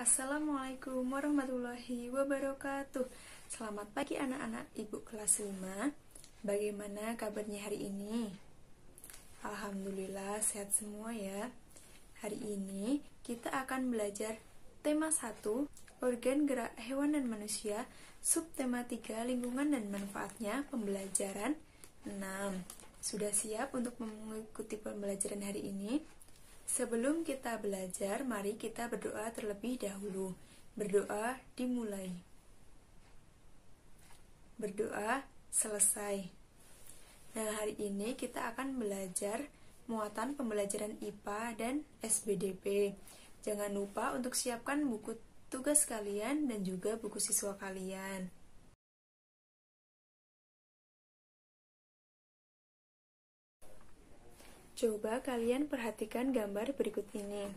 Assalamualaikum warahmatullahi wabarakatuh. Selamat pagi anak-anak ibu kelas 5. Bagaimana kabarnya hari ini? Alhamdulillah sehat semua ya. Hari ini kita akan belajar tema 1, organ gerak hewan dan manusia, subtema 3, lingkungan dan manfaatnya, pembelajaran 6. Sudah siap untuk mengikuti pembelajaran hari ini? Sebelum kita belajar, mari kita berdoa terlebih dahulu. Berdoa dimulai. Berdoa selesai. Nah, hari ini kita akan belajar muatan pembelajaran IPA dan SBDP. Jangan lupa untuk siapkan buku tugas kalian dan juga buku siswa kalian. Coba kalian perhatikan gambar berikut ini.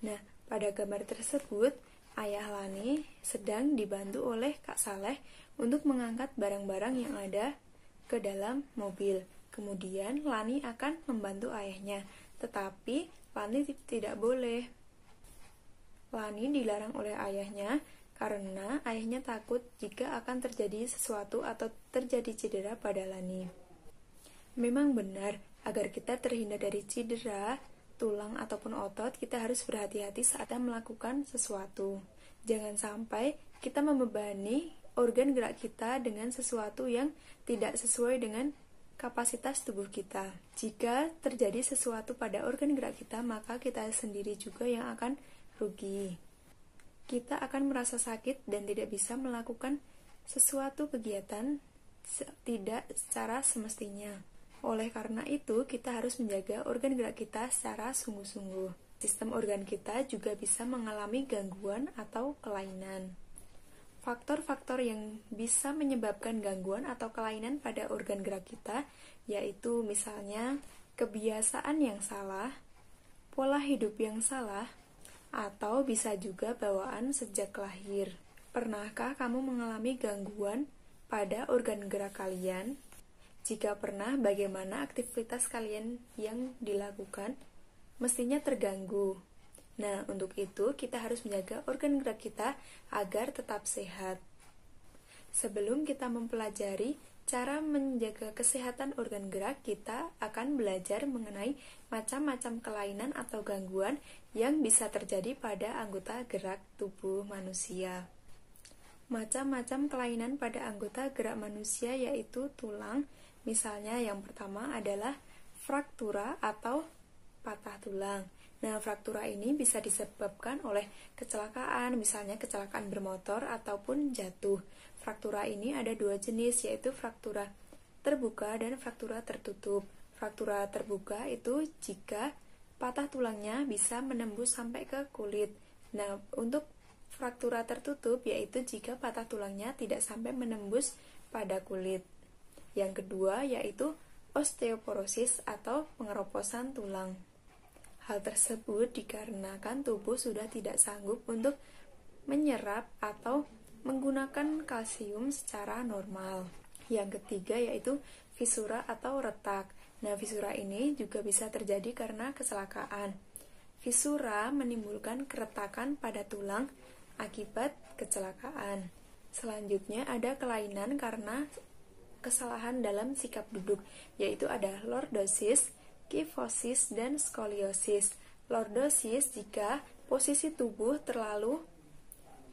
Nah, pada gambar tersebut, Ayah Lani sedang dibantu oleh Kak Saleh untuk mengangkat barang-barang yang ada ke dalam mobil. Kemudian, Lani akan membantu ayahnya, tetapi Lani tidak boleh. Lani dilarang oleh ayahnya karena ayahnya takut jika akan terjadi sesuatu atau terjadi cedera pada Lani. Memang benar, agar kita terhindar dari cedera, tulang ataupun otot, kita harus berhati-hati saat melakukan sesuatu. Jangan sampai kita membebani organ gerak kita dengan sesuatu yang tidak sesuai dengan kapasitas tubuh kita. Jika terjadi sesuatu pada organ gerak kita, maka kita sendiri juga yang akan rugi. Kita akan merasa sakit dan tidak bisa melakukan sesuatu kegiatan tidak secara semestinya. Oleh karena itu, kita harus menjaga organ gerak kita secara sungguh-sungguh. Sistem organ kita juga bisa mengalami gangguan atau kelainan. Faktor-faktor yang bisa menyebabkan gangguan atau kelainan pada organ gerak kita yaitu misalnya kebiasaan yang salah, pola hidup yang salah, atau bisa juga bawaan sejak lahir. Pernahkah kamu mengalami gangguan pada organ gerak kalian? Jika pernah, bagaimana aktivitas kalian yang dilakukan? Mestinya terganggu. Nah, untuk itu kita harus menjaga organ gerak kita agar tetap sehat. Sebelum kita mempelajari cara menjaga kesehatan organ gerak, kita akan belajar mengenai macam-macam kelainan atau gangguan yang bisa terjadi pada anggota gerak tubuh manusia. Macam-macam kelainan pada anggota gerak manusia yaitu tulang. Misalnya yang pertama adalah fraktura atau patah tulang. Nah, fraktura ini bisa disebabkan oleh kecelakaan, misalnya kecelakaan bermotor ataupun jatuh. Fraktura ini ada dua jenis, yaitu fraktura terbuka dan fraktura tertutup. Fraktura terbuka itu jika patah tulangnya bisa menembus sampai ke kulit. Nah, untuk fraktura tertutup yaitu jika patah tulangnya tidak sampai menembus pada kulit. Yang kedua yaitu osteoporosis atau pengeroposan tulang. Hal tersebut dikarenakan tubuh sudah tidak sanggup untuk menyerap atau menggunakan kalsium secara normal. Yang ketiga yaitu fisura atau retak. Nah, fisura ini juga bisa terjadi karena kecelakaan. Fisura menimbulkan keretakan pada tulang akibat kecelakaan. Selanjutnya ada kelainan karena kesalahan dalam sikap duduk, yaitu ada lordosis, kifosis, dan skoliosis. Lordosis jika posisi tubuh terlalu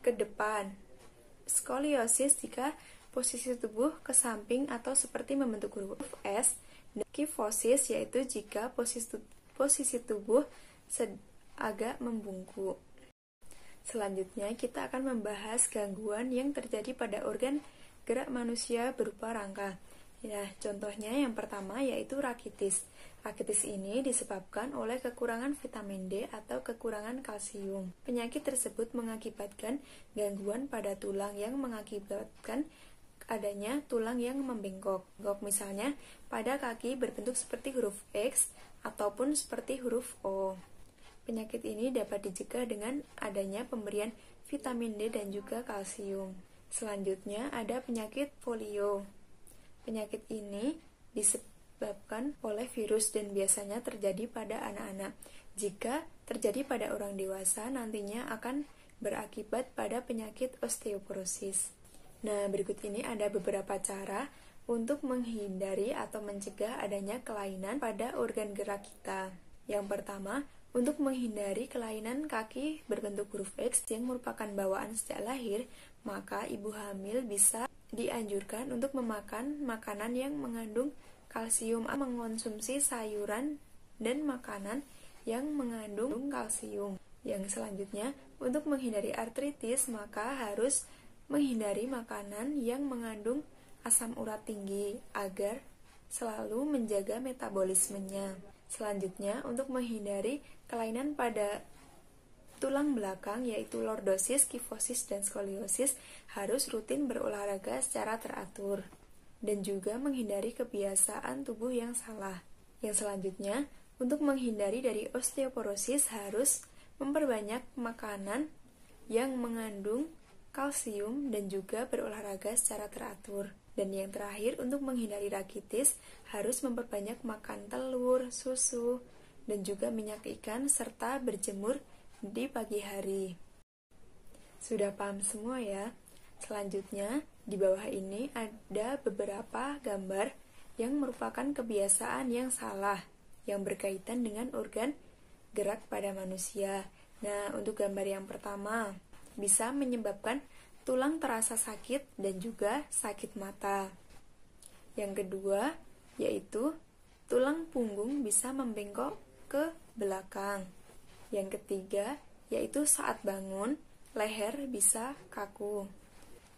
ke depan. Skoliosis jika posisi tubuh ke samping atau seperti membentuk huruf S. Dan kifosis yaitu jika posisi tubuh agak membungkuk. Selanjutnya kita akan membahas gangguan yang terjadi pada organ gerak manusia berupa rangka. Nah, contohnya yang pertama yaitu rakitis. Rakitis ini disebabkan oleh kekurangan vitamin D atau kekurangan kalsium. Penyakit tersebut mengakibatkan gangguan pada tulang yang mengakibatkan adanya tulang yang membengkok. Misalnya pada kaki berbentuk seperti huruf X ataupun seperti huruf O. Penyakit ini dapat dicegah dengan adanya pemberian vitamin D dan juga kalsium. Selanjutnya ada penyakit polio. Penyakit ini disebabkan oleh virus dan biasanya terjadi pada anak-anak. Jika terjadi pada orang dewasa nantinya akan berakibat pada penyakit osteoporosis. Nah, berikut ini ada beberapa cara untuk menghindari atau mencegah adanya kelainan pada organ gerak kita. Yang pertama, untuk menghindari kelainan kaki berbentuk huruf X yang merupakan bawaan sejak lahir, maka ibu hamil bisa dianjurkan untuk memakan makanan yang mengandung kalsium, mengonsumsi sayuran dan makanan yang mengandung kalsium. Yang selanjutnya, untuk menghindari artritis, maka harus menghindari makanan yang mengandung asam urat tinggi agar selalu menjaga metabolismenya. Selanjutnya, untuk menghindari kelainan pada tulang belakang yaitu lordosis, kifosis, dan skoliosis, harus rutin berolahraga secara teratur dan juga menghindari kebiasaan tubuh yang salah. Yang selanjutnya, untuk menghindari dari osteoporosis harus memperbanyak makanan yang mengandung kalsium dan juga berolahraga secara teratur. Dan yang terakhir, untuk menghindari rakitis harus memperbanyak makan telur, susu, dan juga minyak ikan serta berjemur di pagi hari. Sudah paham semua ya? Selanjutnya, di bawah ini ada beberapa gambar yang merupakan kebiasaan yang salah yang berkaitan dengan organ gerak pada manusia. Nah, untuk gambar yang pertama, bisa menyebabkan tulang terasa sakit dan juga sakit mata. Yang kedua, yaitu tulang punggung bisa membengkok ke belakang. Yang ketiga, yaitu saat bangun, leher bisa kaku.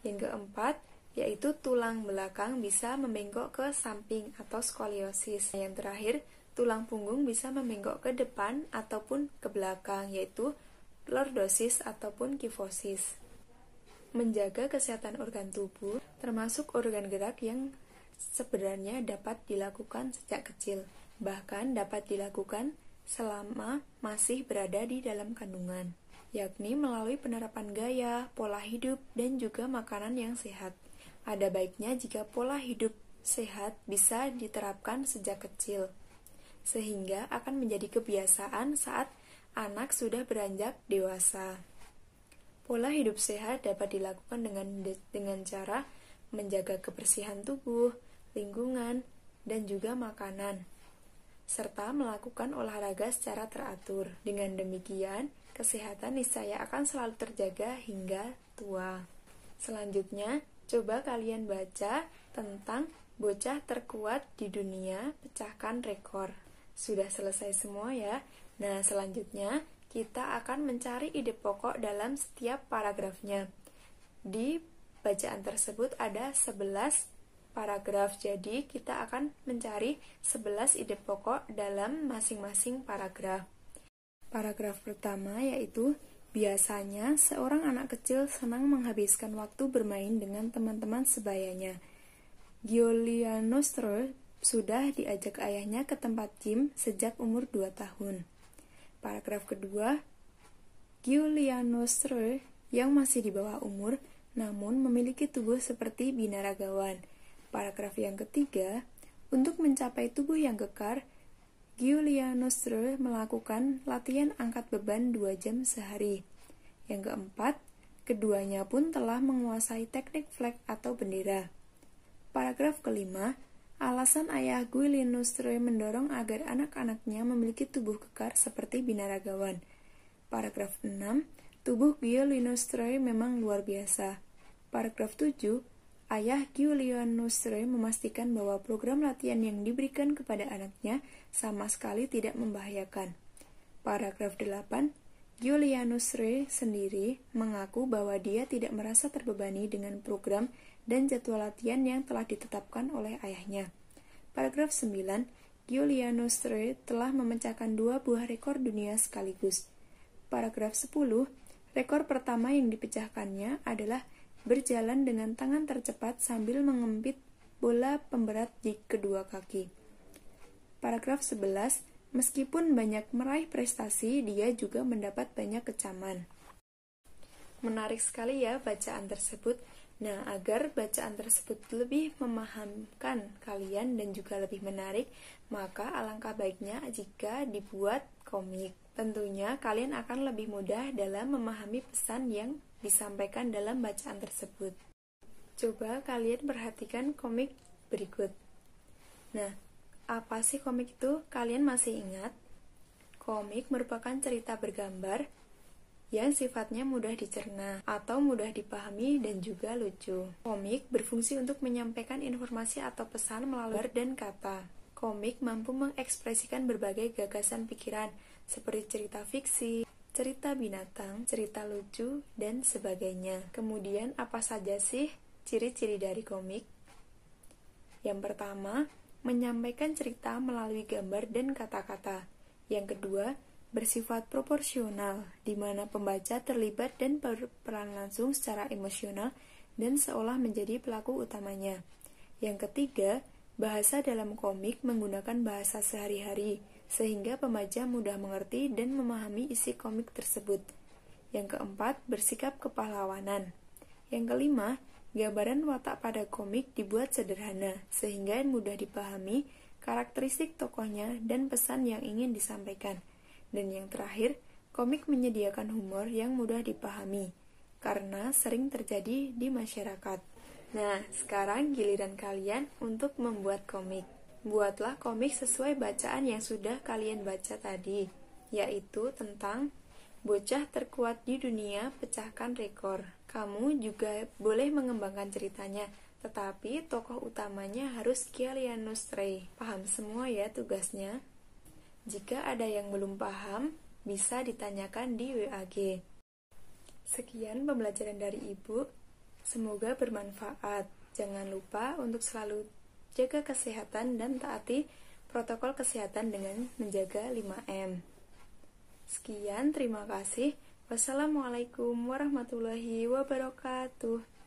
Yang keempat, yaitu tulang belakang bisa membengkok ke samping atau skoliosis. Yang terakhir, tulang punggung bisa membengkok ke depan ataupun ke belakang, yaitu lordosis ataupun kifosis. Menjaga kesehatan organ tubuh, termasuk organ gerak yang sebenarnya dapat dilakukan sejak kecil, bahkan dapat dilakukan selama masih berada di dalam kandungan, yakni melalui penerapan gaya, pola hidup, dan juga makanan yang sehat. Ada baiknya jika pola hidup sehat bisa diterapkan sejak kecil, sehingga akan menjadi kebiasaan saat anak sudah beranjak dewasa. Pola hidup sehat dapat dilakukan dengan cara menjaga kebersihan tubuh, lingkungan, dan juga makanan, serta melakukan olahraga secara teratur. Dengan demikian, kesehatan niscaya akan selalu terjaga hingga tua. Selanjutnya, coba kalian baca tentang bocah terkuat di dunia pecahkan rekor. Sudah selesai semua ya? Nah, selanjutnya kita akan mencari ide pokok dalam setiap paragrafnya. Di bacaan tersebut ada 11 paragraf, jadi kita akan mencari 11 ide pokok dalam masing-masing paragraf. Paragraf pertama yaitu, biasanya seorang anak kecil senang menghabiskan waktu bermain dengan teman-teman sebayanya. Giuliano sudah diajak ayahnya ke tempat gym sejak umur 2 tahun. Paragraf kedua, Giuliano yang masih di bawah umur namun memiliki tubuh seperti binaragawan. Paragraf yang ketiga, untuk mencapai tubuh yang kekar, Giuliano melakukan latihan angkat beban 2 jam sehari. Yang keempat, keduanya pun telah menguasai teknik flag atau bendera. Paragraf kelima, alasan ayah Giuliano mendorong agar anak-anaknya memiliki tubuh kekar seperti binaragawan. Paragraf 6, tubuh Giuliano memang luar biasa. Paragraf 7, ayah Giuliano memastikan bahwa program latihan yang diberikan kepada anaknya sama sekali tidak membahayakan. Paragraf 8, Giuliano sendiri mengaku bahwa dia tidak merasa terbebani dengan program dan jadwal latihan yang telah ditetapkan oleh ayahnya. Paragraf 9, Giuliano telah memecahkan 2 buah rekor dunia sekaligus. Paragraf 10, rekor pertama yang dipecahkannya adalah berjalan dengan tangan tercepat sambil mengempit bola pemberat di kedua kaki. Paragraf 11, meskipun banyak meraih prestasi, dia juga mendapat banyak kecaman. Menarik sekali ya bacaan tersebut. Nah, agar bacaan tersebut lebih memahamkan kalian dan juga lebih menarik, maka alangkah baiknya jika dibuat komik. Tentunya kalian akan lebih mudah dalam memahami pesan yang disampaikan dalam bacaan tersebut. Coba kalian perhatikan komik berikut. Nah, apa sih komik itu? Kalian masih ingat? Komik merupakan cerita bergambar yang sifatnya mudah dicerna atau mudah dipahami dan juga lucu. Komik berfungsi untuk menyampaikan informasi atau pesan melalui gambar dan kata. Komik mampu mengekspresikan berbagai gagasan pikiran seperti cerita fiksi, cerita binatang, cerita lucu, dan sebagainya. Kemudian apa saja sih ciri-ciri dari komik? Yang pertama, menyampaikan cerita melalui gambar dan kata-kata. Yang kedua, bersifat proporsional, di mana pembaca terlibat dan berperan langsung secara emosional dan seolah menjadi pelaku utamanya. Yang ketiga, bahasa dalam komik menggunakan bahasa sehari-hari, sehingga pembaca mudah mengerti dan memahami isi komik tersebut. Yang keempat, bersikap kepahlawanan. Yang kelima, gambaran watak pada komik dibuat sederhana, sehingga mudah dipahami karakteristik tokohnya dan pesan yang ingin disampaikan. Dan yang terakhir, komik menyediakan humor yang mudah dipahami, karena sering terjadi di masyarakat. Nah, sekarang giliran kalian untuk membuat komik. Buatlah komik sesuai bacaan yang sudah kalian baca tadi, yaitu tentang bocah terkuat di dunia pecahkan rekor. Kamu juga boleh mengembangkan ceritanya, tetapi tokoh utamanya harus Kialianus Rey. Paham semua ya tugasnya? Jika ada yang belum paham, bisa ditanyakan di WAG. Sekian pembelajaran dari Ibu. Semoga bermanfaat. Jangan lupa untuk selalu jaga kesehatan dan taati protokol kesehatan dengan menjaga 5M. Sekian, terima kasih. Wassalamualaikum warahmatullahi wabarakatuh.